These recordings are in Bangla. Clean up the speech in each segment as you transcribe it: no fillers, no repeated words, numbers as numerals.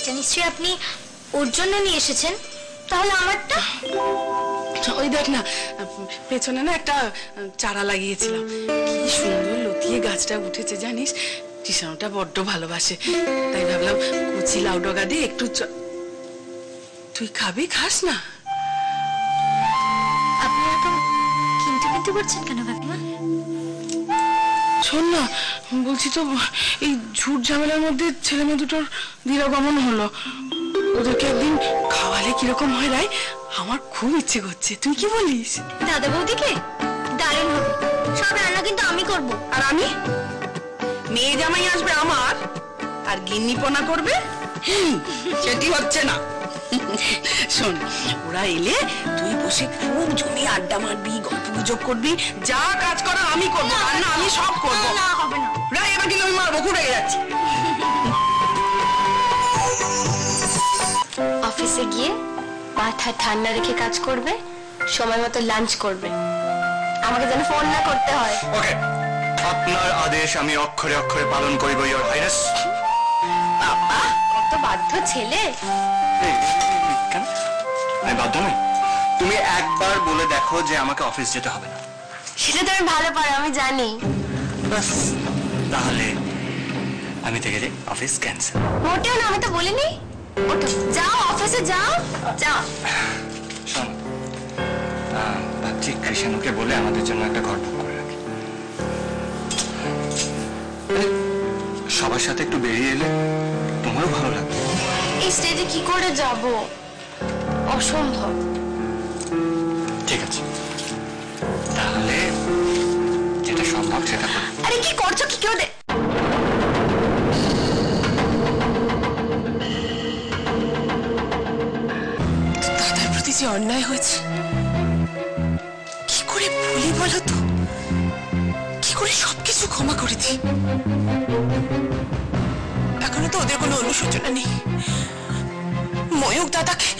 এটা নিশ্চয়ই আপনি ওর জন্য নিয়ে এসেছেন। তাহলে আমারটা? ওই দেখ না, পেছনে না একটা চারা লাগিয়েছিলাম, কি সুন্দর লতিয়ে গাছটা উঠেছে জানিস। টিসানোটা বড্ড ভালোবাসে, তাই ভাবলাম কুচি লাউ ডগা দিয়ে একটু তুই খাবি, খাস না? আপনি এত কিন্তু কিন্তু করছেন কেন কাকিমা? শোন না, বলছি তো এই ঝুট ঝামেলার মধ্যে ছেলে মেয়ে দুটোর দৃঢ়গমন হলো, ওদেরকে একদিন খাওয়ালে কিরকম হয় রাই, আমার খুব ইচ্ছে করছে। তুই কি বলিস? দাদা বৌদিকে দারুণ হবে, সব রান্না কিন্তু আমি করব। আর আমি? মেয়ে জামাই আসবে আমার, আর গিন্নিপনা করবে সেটি হচ্ছে না। শোন, ওরা এলে তুই বসে খুব জমি আড্ডা মারবি, গল্প গুজব করবি, যা কাজ করা আমি করবো, রান্না আমি সব করবো। না হবে না রাই, এবার কিন্তু আমি মারবো, খুব রেগে যাচ্ছি। অফিসে গিয়ে মাথা ঠান্ডা রেখে কাজ করবে, সময় মতো লাঞ্চ করবে, আমাকে যেন ফোন না করতে হয়। ওকে, আপনার আদেশ আমি অক্ষরে অক্ষরে পালন করিব, ইওর হাইনেস। বাবা কত বাধ্য ছেলে। কেন আমি বাধ্য নই? তুমি একবার বলে দেখো যে আমাকে অফিস যেতে হবে না। সেটা তো আমি ভালো পারো, আমি জানি। বাস, তাহলে আমি থেকে যাই, অফিস ক্যান্সেল। মোটেও না, আমি তো বলিনি। ওঠো, যাও অফিসে যাও, যাও। শোন, ভাবছি কৃষাণুকে বলে আমাদের জন্য একটা ঘর বুক করে রাখি। সবার সাথে একটু বেরিয়ে এলে তোমারও ভালো লাগবে। এই স্টেজে কি করে যাব? অসম্ভব। ঠিক আছে, তাহলে যেটা সম্ভব সেটা করো। আরে কি করছো, কি কেউ দাদার প্রতি যে অন্যায় হয়েছে, কি করে ভুলি বলো তো? কি করে সবকিছু ক্ষমা করে দিই? এখনো তো ওদের কোনো অনুশোচনা নেই। ময়ূক দাদাকে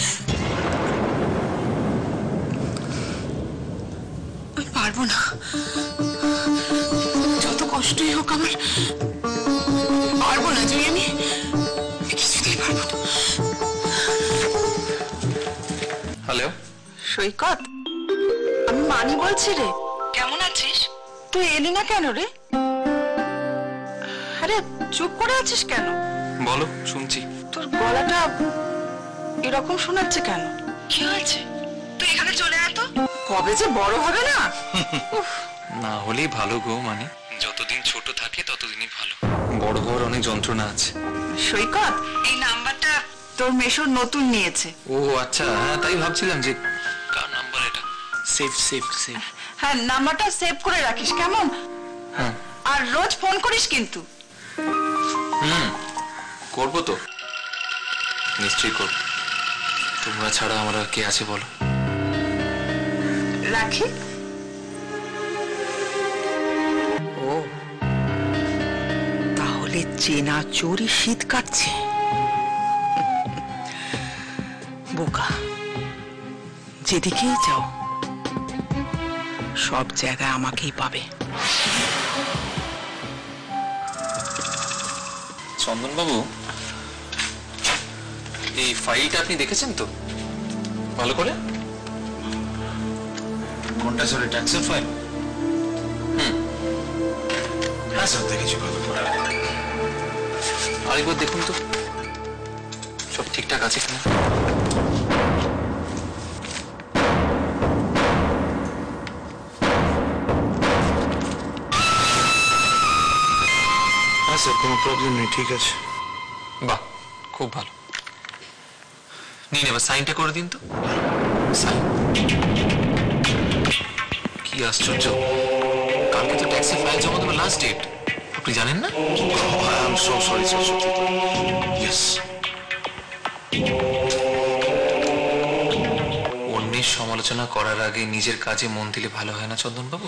আমি পারবো না, যত কষ্টই হোক আমার পারবো না। যে আমি কিছুতেই পারবো না। হ্যালো সৈকত, আমি মানি বলছি রে। কেমন আছিস? তুই এলি না কেন রে? আরে চুপ করে আছিস কেন? বলো, শুনছি। তোর গলাটা এরকম শোনাচ্ছে কেন? কি হয়েছে? তুই এখানে চলে আয় তো। কবে যে বড় হবে না। না হলেই ভালো গো, মানে যতদিন ছোট থাকে ততদিনই ভালো। বড় হওয়ার অনেক যন্ত্রণা আছে। সৈকত, এই নাম্বারটা তোর মেশোর নতুন নিয়েছে। ও আচ্ছা, হ্যাঁ তাই ভাবছিলাম যে কার নাম্বার এটা। Save save save. হ্যাঁ, নাম্বারটা সেভ করে রাখিস কেমন? হ্যাঁ, আর রোজ ফোন করিস কিন্তু। করবো তো, নিশ্চয়ই করবো। তোমরা ছাড়া আমার আর কে আছে বলো? রাখি। ও তাহলে চেনা চোরই শীত কাটছে। বোকা, যেদিকেই যাও সব জায়গায় আমাকেই পাবে। চন্দন বাবু, এই ফাইলটা আপনি দেখেছেন তো ভালো করে? কোনটা স্যার? ট্যাক্সের ফাইল? হ্যাঁ স্যার, দেখেছি ভালো করে। আরেকবার দেখুন তো সব ঠিকঠাক আছে কিনা। হ্যাঁ স্যার, কোনো প্রবলেম নেই, ঠিক আছে। বাহ, খুব ভালো। নিন এবার সাইনটা করে দিন তো। সাইন। কি আশ্চর্য, কালকে তো ট্যাক্সি ফাইল জমা দেওয়ার লাস্ট ডেট, আপনি জানেন না? I am so sorry sir, সত্যি। ইয়েস। অন্যের সমালোচনা করার আগে নিজের কাজে মন দিলে ভালো হয় না চন্দন বাবু?